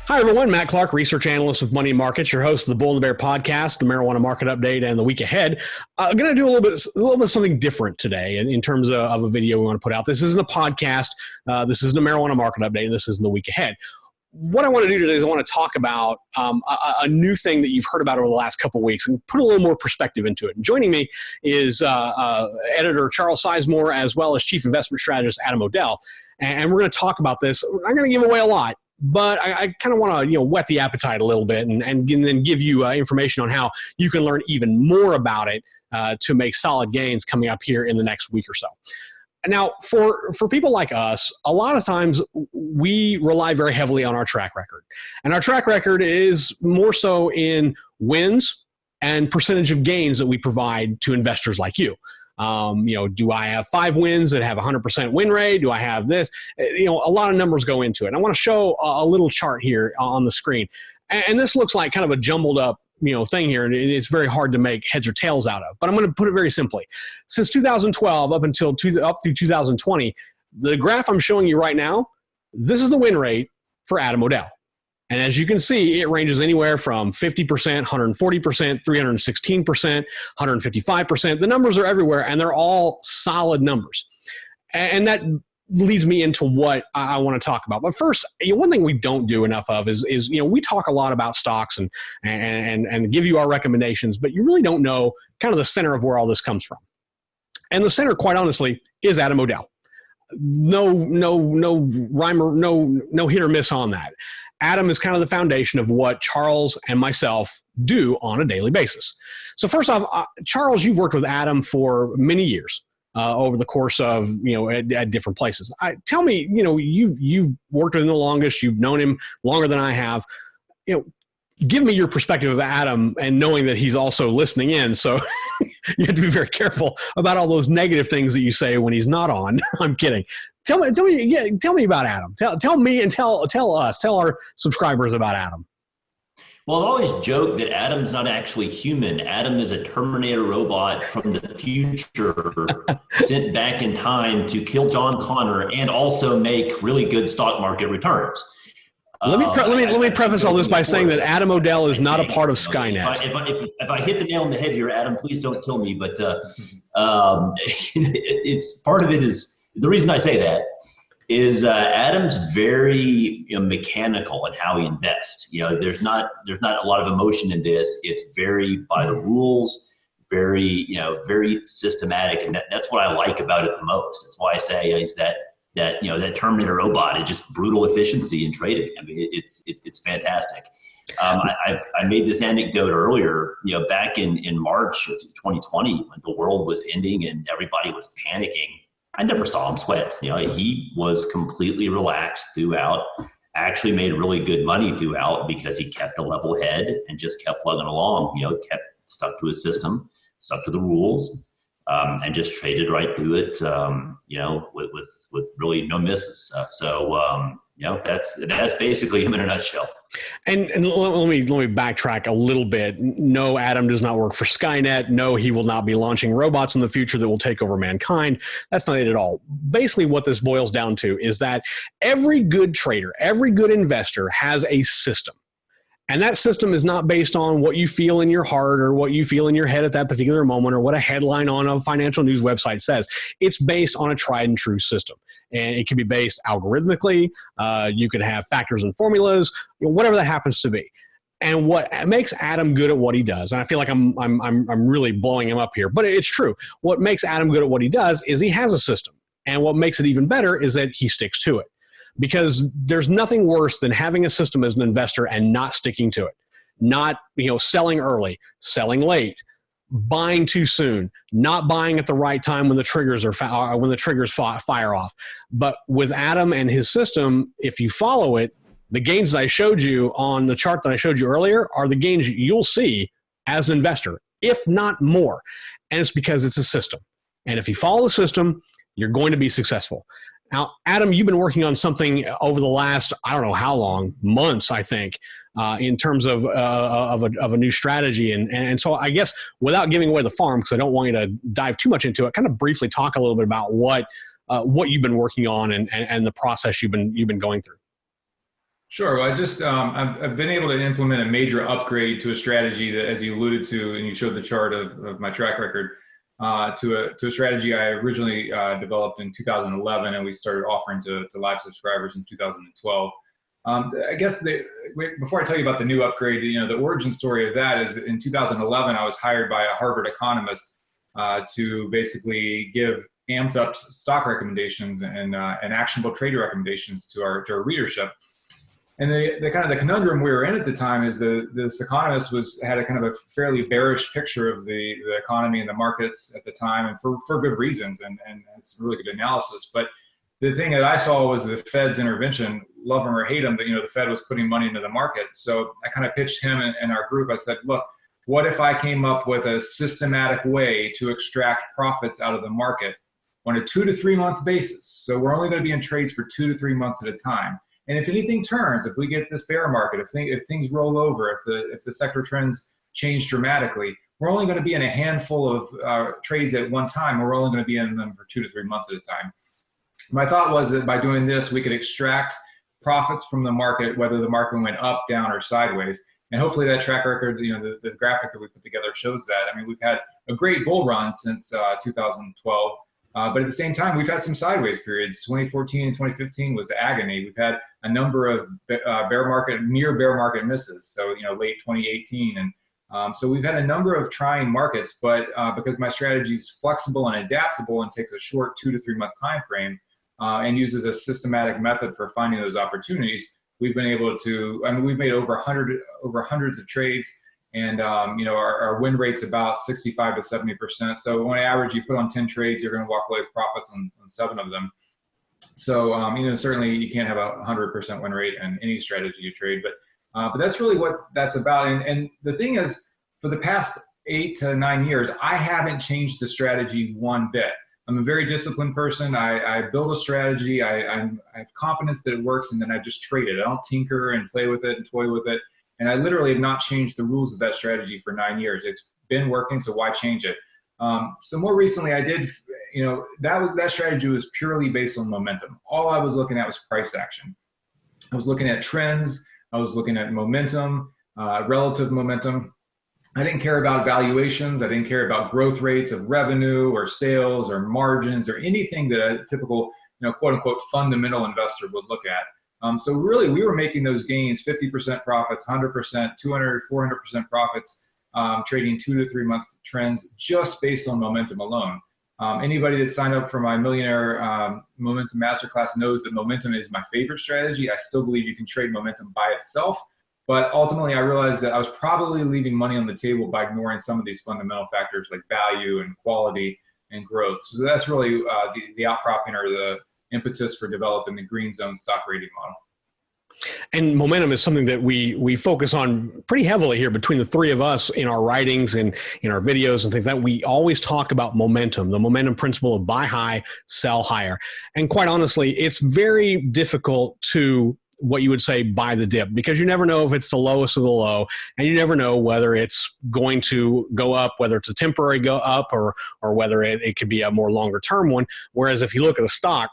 Hi, everyone. Matt Clark, research analyst with Money and Markets, your host of the Bull and the Bear podcast, the marijuana market update, and the week ahead. I'm going to do a little bit something different today in terms of a video we want to put out. This isn't a podcast. This isn't a marijuana market update, and this isn't the week ahead. What I want to do today is I want to talk about a new thing that you've heard about over the last couple of weeks and put a little more perspective into it. And joining me is editor Charles Sizemore, as well as chief investment strategist Adam O'Dell. And we're going to talk about this. I'm going to give away a lot, but I kind of want to whet the appetite a little bit and then give you information on how you can learn even more about it to make solid gains coming up here in the next week or so. Now, for people like us, a lot of times we rely very heavily on our track record. And our track record is more so in wins and percentage of gains that we provide to investors like you. Do I have 5 wins that have 100% win rate? Do I have this? A lot of numbers go into it. I want to show a little chart here on the screen. And this looks like kind of a jumbled up thing here, and it's very hard to make heads or tails out of. But I'm going to put it very simply. Since 2012 up through 2020, the graph I'm showing you right now, this is the win rate for Adam O'Dell. And as you can see, it ranges anywhere from 50%, 140%, 316%, 155%. The numbers are everywhere, and they're all solid numbers. And that leads me into what I want to talk about. But first, one thing we don't do enough of is we talk a lot about stocks and give you our recommendations, but you really don't know kind of the center of where all this comes from. And the center, quite honestly, is Adam O'Dell. No rhyme or no hit or miss on that. Adam is kind of the foundation of what Charles and myself do on a daily basis. So first off, Charles, you've worked with Adam for many years. Over the course of, at different places. Tell me, you've worked with him the longest, you've known him longer than I have. Give me your perspective of Adam and knowing that he's also listening in. So you have to be very careful about all those negative things that you say when he's not on. I'm kidding. Tell me about Adam. Tell me and tell our subscribers about Adam. Well, I've always joked that Adam's not actually human. Adam is a Terminator robot from the future sent back in time to kill John Connor and also make really good stock market returns. Let me preface all this by saying that Adam O'Dell is not a part of Skynet. If I hit the nail on the head here, Adam, please don't kill me. But it's part of it is the reason I say that is Adam's very mechanical in how he invests. There's not a lot of emotion in this. It's very by the rules, very systematic, and that's what I like about it the most. That's why I say is that Terminator robot is just brutal efficiency in trading. I mean, it's fantastic. I made this anecdote earlier. Back in March of 2020, when the world was ending and everybody was panicking, I never saw him sweat. He was completely relaxed throughout, actually made really good money throughout because he kept a level head and just kept plugging along, kept stuck to his system, stuck to the rules, and just traded right through it, with really no misses. That's basically him in a nutshell. And let me backtrack a little bit. No, Adam does not work for Skynet. No, he will not be launching robots in the future that will take over mankind. That's not it at all. Basically, what this boils down to is that every good trader, every good investor has a system. And that system is not based on what you feel in your heart or what you feel in your head at that particular moment or what a headline on a financial news website says. It's based on a tried and true system. And it can be based algorithmically. You could have factors and formulas, whatever that happens to be. And what makes Adam good at what he does, and I feel like I'm really blowing him up here, but it's true. What makes Adam good at what he does is he has a system. And what makes it even better is that he sticks to it. Because there's nothing worse than having a system as an investor and not sticking to it. Not, selling early, selling late, buying too soon, not buying at the right time when the triggers fire off. But with Adam and his system, if you follow it, the gains that I showed you on the chart that I showed you earlier are the gains you'll see as an investor, if not more. And it's because it's a system. And if you follow the system, you're going to be successful. Now, Adam, you've been working on something over the last, I don't know how long, months, I think, in terms of a new strategy. And so I guess without giving away the farm, because I don't want you to dive too much into it, kind of briefly talk a little bit about what you've been working on and the process you've been going through. Sure. Well, I've been able to implement a major upgrade to a strategy that, as you alluded to, and you showed the chart of my track record, to a strategy I originally developed in 2011, and we started offering to live subscribers in 2012. I guess before I tell you about the new upgrade, the origin story of that is in 2011, I was hired by a Harvard economist to basically give amped up stock recommendations and actionable trade recommendations to our readership. And the kind of the conundrum we were in at the time is this economist had a kind of a fairly bearish picture of the economy and the markets at the time, and for good reasons, and it's really good analysis. But the thing that I saw was the Fed's intervention, love them or hate them, but the Fed was putting money into the market. So I kind of pitched him and our group. I said, look, what if I came up with a systematic way to extract profits out of the market on a 2 to 3 month basis? So we're only going to be in trades for 2 to 3 months at a time. And if anything turns, if we get this bear market, if things roll over, if the sector trends change dramatically, we're only going to be in a handful of trades at one time. We're only going to be in them for 2 to 3 months at a time. My thought was that by doing this, we could extract profits from the market, whether the market went up, down, or sideways. And hopefully that track record, the graphic that we put together shows that. I mean, we've had a great bull run since 2012. But at the same time, we've had some sideways periods. 2014 and 2015 was agony. We've had a number of near bear market misses. So, late 2018. And so we've had a number of trying markets, but because my strategy is flexible and adaptable and takes a short 2 to 3 month time frame and uses a systematic method for finding those opportunities, we've been able to, we've made over hundreds of trades. And our win rate's about 65 to 70%. So on average, you put on 10 trades, you're going to walk away with profits on 7 of them. So certainly you can't have a 100% win rate in any strategy you trade, but that's really what that's about. And the thing is, for the past 8 to 9 years, I haven't changed the strategy one bit. I'm a very disciplined person. I build a strategy. I have confidence that it works, and then I just trade it. I don't tinker and play with it and toy with it. And I literally have not changed the rules of that strategy for 9 years. It's been working, so why change it? So more recently, I did, that strategy was purely based on momentum. All I was looking at was price action. I was looking at trends. I was looking at momentum, relative momentum. I didn't care about valuations. I didn't care about growth rates of revenue or sales or margins or anything that a typical, quote unquote, fundamental investor would look at. So really, we were making those gains, 50% profits, 100%, 200, 400% profits, trading 2 to 3 month trends just based on momentum alone. Anybody that signed up for my Millionaire Momentum Masterclass knows that momentum is my favorite strategy. I still believe you can trade momentum by itself. But ultimately, I realized that I was probably leaving money on the table by ignoring some of these fundamental factors like value and quality and growth. So that's really the outcropping or the impetus for developing the green zone stock rating model. And momentum is something that we focus on pretty heavily here between the three of us in our writings and in our videos and things that we always talk about momentum, the momentum principle of buy high, sell higher. And quite honestly, it's very difficult to what you would say buy the dip, because you never know if it's the lowest of the low, and you never know whether it's going to go up, whether it's a temporary go up or whether it could be a more longer term one. Whereas if you look at a stock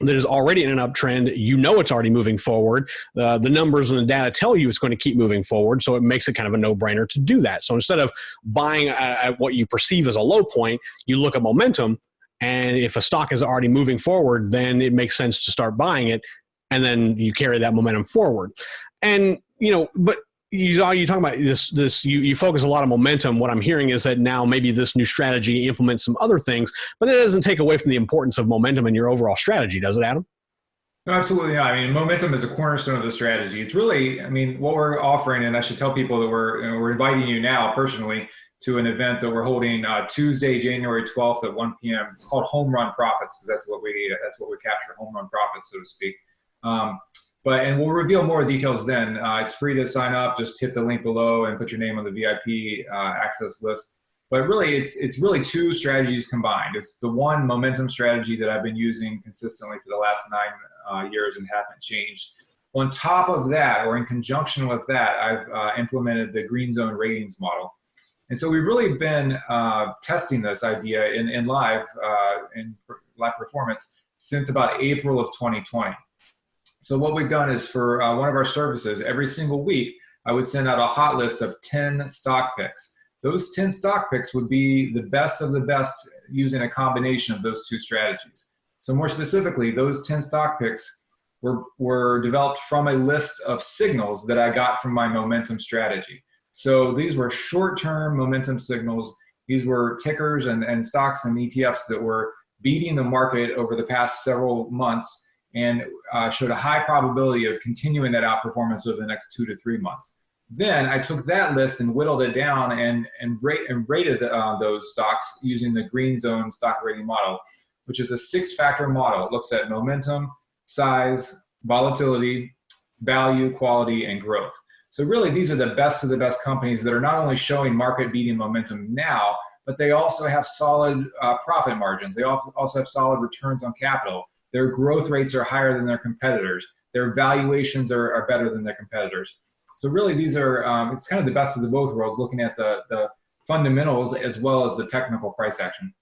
that is already in an uptrend, it's already moving forward. The numbers and the data tell you it's going to keep moving forward, so it makes it kind of a no-brainer to do that. So instead of buying at what you perceive as a low point, you look at momentum, and if a stock is already moving forward, then it makes sense to start buying it, and then you carry that momentum forward. And but you talk about this. You focus a lot on momentum. What I'm hearing is that now maybe this new strategy implements some other things, but it doesn't take away from the importance of momentum in your overall strategy, does it, Adam? No, absolutely not. I mean, momentum is a cornerstone of the strategy. It's really, what we're offering, and I should tell people that we're inviting you now personally to an event that we're holding Tuesday, January 12th at 1 p.m. It's called Home Run Profits, because that's what we capture, home run profits, so to speak. And we'll reveal more details then. It's free to sign up. Just hit the link below and put your name on the VIP access list. But really, it's really two strategies combined. It's the one momentum strategy that I've been using consistently for the last 9 years and haven't changed. On top of that, or in conjunction with that, I've implemented the green zone ratings model. And so we've really been testing this idea in live performance since about April of 2020. So what we've done is for one of our services, every single week, I would send out a hot list of 10 stock picks. Those 10 stock picks would be the best of the best using a combination of those two strategies. So more specifically, those 10 stock picks were developed from a list of signals that I got from my momentum strategy. So these were short-term momentum signals. These were tickers and stocks and ETFs that were beating the market over the past several months and showed a high probability of continuing that outperformance over the next 2 to 3 months. Then I took that list and whittled it down and rated those stocks using the Green Zone stock rating model, which is a 6-factor model. It looks at momentum, size, volatility, value, quality, and growth. So really, these are the best of the best companies that are not only showing market-beating momentum now, but they also have solid profit margins. They also have solid returns on capital. Their growth rates are higher than their competitors. Their valuations are better than their competitors. So really, these are it's kind of the best of the both worlds, looking at the fundamentals as well as the technical price action.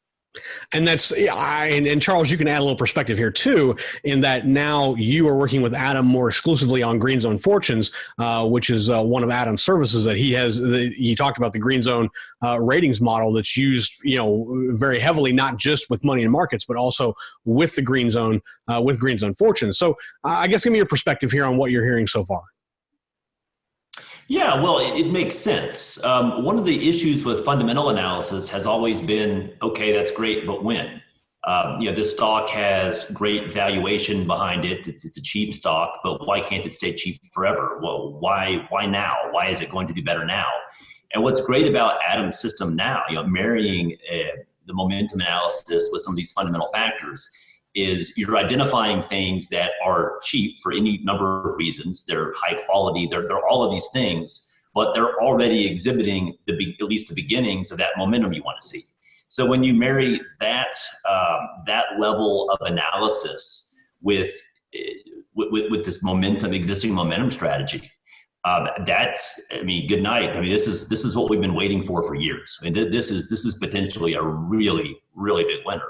And that's, and Charles, you can add a little perspective here too, in that now you are working with Adam more exclusively on Green Zone Fortunes, which is one of Adam's services that he has. He talked about the Green Zone ratings model that's used, very heavily, not just with money in markets, but also with the Green Zone Fortunes. So I guess give me your perspective here on what you're hearing so far. Yeah, well, it makes sense. One of the issues with fundamental analysis has always been, okay, that's great, but when? This stock has great valuation behind it. It's a cheap stock, but why can't it stay cheap forever? Well, why now? Why is it going to do better now? And what's great about Adam's system now, marrying the momentum analysis with some of these fundamental factors, is you're identifying things that are cheap for any number of reasons. They're high quality, they're all of these things, but they're already exhibiting at least the beginnings of that momentum you want to see. So when you marry that level of analysis with this existing momentum strategy, good night. This is what we've been waiting for years. This is potentially a really, really big winner.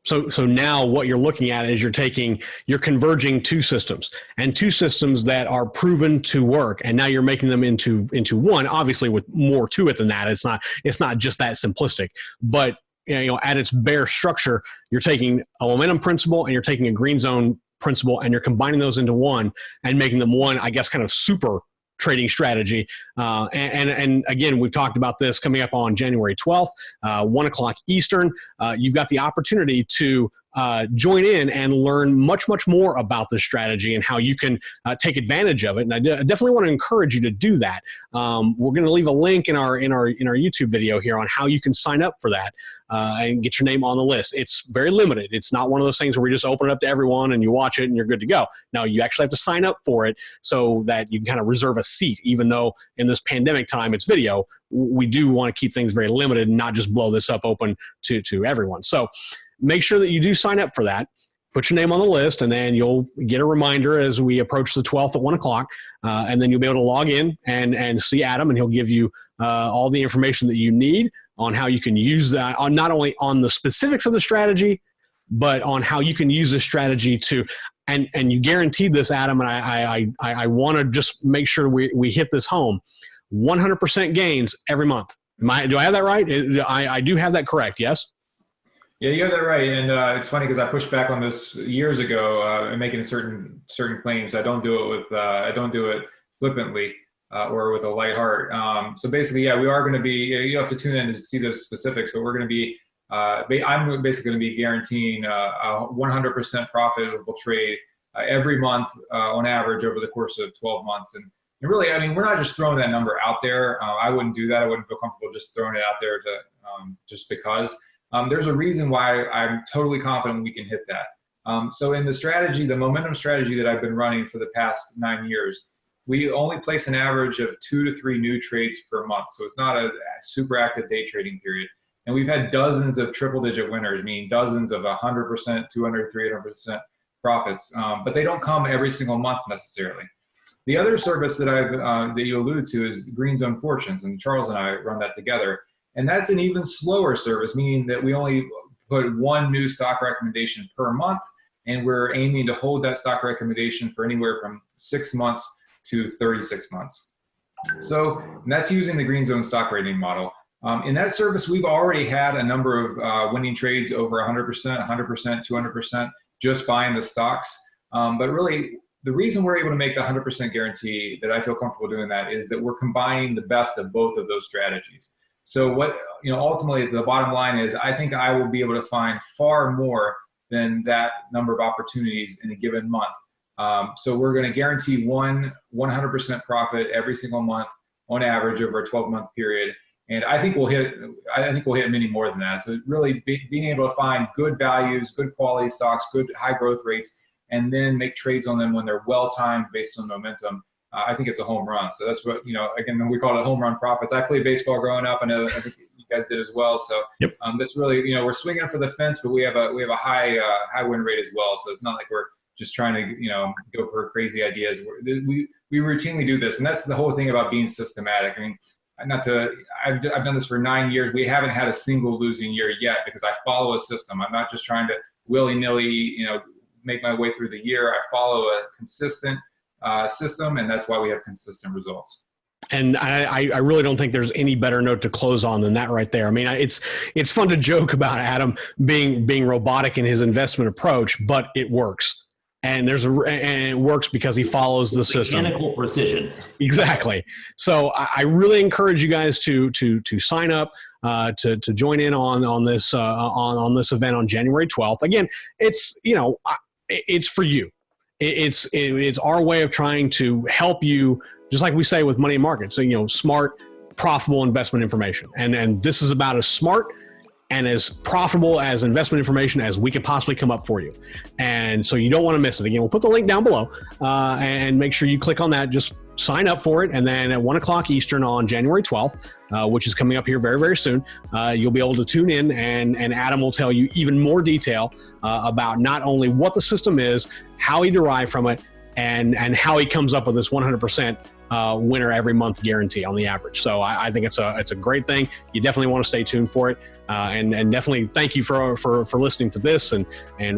So now what you're looking at is you're converging two systems that are proven to work, and now you're making them into one, obviously with more to it than that. It's not just that simplistic, but at its bare structure, you're taking a momentum principle and you're taking a Green Zone principle and you're combining those into one and making them one, I guess, kind of super trading strategy. And again, we've talked about this coming up on January 12th, 1 o'clock Eastern. You've got the opportunity to join in and learn much, much more about this strategy and how you can take advantage of it. And I definitely want to encourage you to do that. We're going to leave a link in our YouTube video here on how you can sign up for that and get your name on the list. It's very limited. It's not one of those things where we just open it up to everyone and you watch it and you're good to go. No, you actually have to sign up for it so that you can kind of reserve a seat, even though in this pandemic time it's video. We do want to keep things very limited and not just blow this up open to everyone. So make sure that you do sign up for that. Put your name on the list, and then you'll get a reminder as we approach the 12th at 1 o'clock. And then you'll be able to log in and see Adam, and he'll give you all the information that you need on how you can use that, on not only on the specifics of the strategy, but on how you can use this strategy to, and you guaranteed this, Adam, and I want to just make sure we hit this home, 100% gains every month. Do I have that right? I do have that correct, yes? Yeah, you have that right. And it's funny because I pushed back on this years ago and making certain claims. I don't do it flippantly or with a light heart. So basically, yeah, we are going to be, you have to tune in to see those specifics, but we're going to be, I'm basically going to be guaranteeing a 100% profitable trade every month on average over the course of 12 months. And really, we're not just throwing that number out there. I wouldn't do that. I wouldn't feel comfortable just throwing it out there just because. There's a reason why I'm totally confident we can hit that. So in the momentum strategy that I've been running for the past 9 years, we only place an average of 2 to 3 new trades per month. So it's not a super active day trading period. And we've had dozens of triple-digit winners, meaning dozens of 100%, 200, 300% profits. But they don't come every single month necessarily. The other service that you alluded to is Green Zone Fortunes, and Charles and I run that together. And that's an even slower service, meaning that we only put 1 new stock recommendation per month, And we're aiming to hold that stock recommendation for anywhere from 6 months to 36 months. So that's using the Green Zone stock rating model. In that service, we've already had a number of winning trades over 100%, 100%, 200%, just buying the stocks. But really, the reason we're able to make the 100% guarantee that I feel comfortable doing that is that we're combining the best of both of those strategies. So what, ultimately the bottom line is, I think I will be able to find far more than that number of opportunities in a given month. So we're going to guarantee 100% profit every single month on average over a 12-month period. And I think we'll hit many more than that. So really being able to find good values, good quality stocks, good high growth rates, and then make trades on them when they're well-timed based on momentum. I think it's a home run. So that's what, again, we call it home run profits. I played baseball growing up. I think you guys did as well. So yep. That's really, we're swinging for the fence, but we have a high win rate as well. So it's not like we're just trying to, go for crazy ideas. We routinely do this. And that's the whole thing about being systematic. I mean, I've done this for 9 years. We haven't had a single losing year yet because I follow a system. I'm not just trying to willy-nilly, make my way through the year. I follow a consistent system, and that's why we have consistent results. And I really don't think there's any better note to close on than that right there. I mean, it's fun to joke about Adam being robotic in his investment approach, but it works. And it works because he follows the system. Mechanical precision. Exactly. So I really encourage you guys to sign up to join in on this event on January 12th. Again, it's for you. It's our way of trying to help you, just like we say with money and markets. So smart, profitable investment information, and this is about as smart and as profitable as investment information as we could possibly come up for you. And so you don't want to miss it. Again, we'll put the link down below and make sure you click on that. Just sign up for it. And then at 1 o'clock Eastern on January 12th, which is coming up here very, very soon, you'll be able to tune in and Adam will tell you even more detail about not only what the system is, how he derived from it, and how he comes up with this 100% winner every month guarantee on the average. So I think it's a great thing. You definitely want to stay tuned for it, and definitely thank you for listening to this, and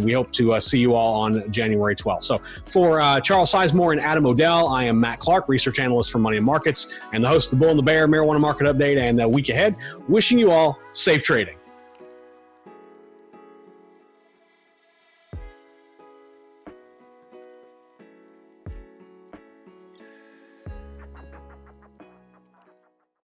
we hope to see you all on January 12th. So for Charles Sizemore and Adam O'Dell, I am Matt Clark, research analyst for Money and Markets, and the host of the Bull and the Bear Marijuana Market Update and the Week Ahead. Wishing you all safe trading.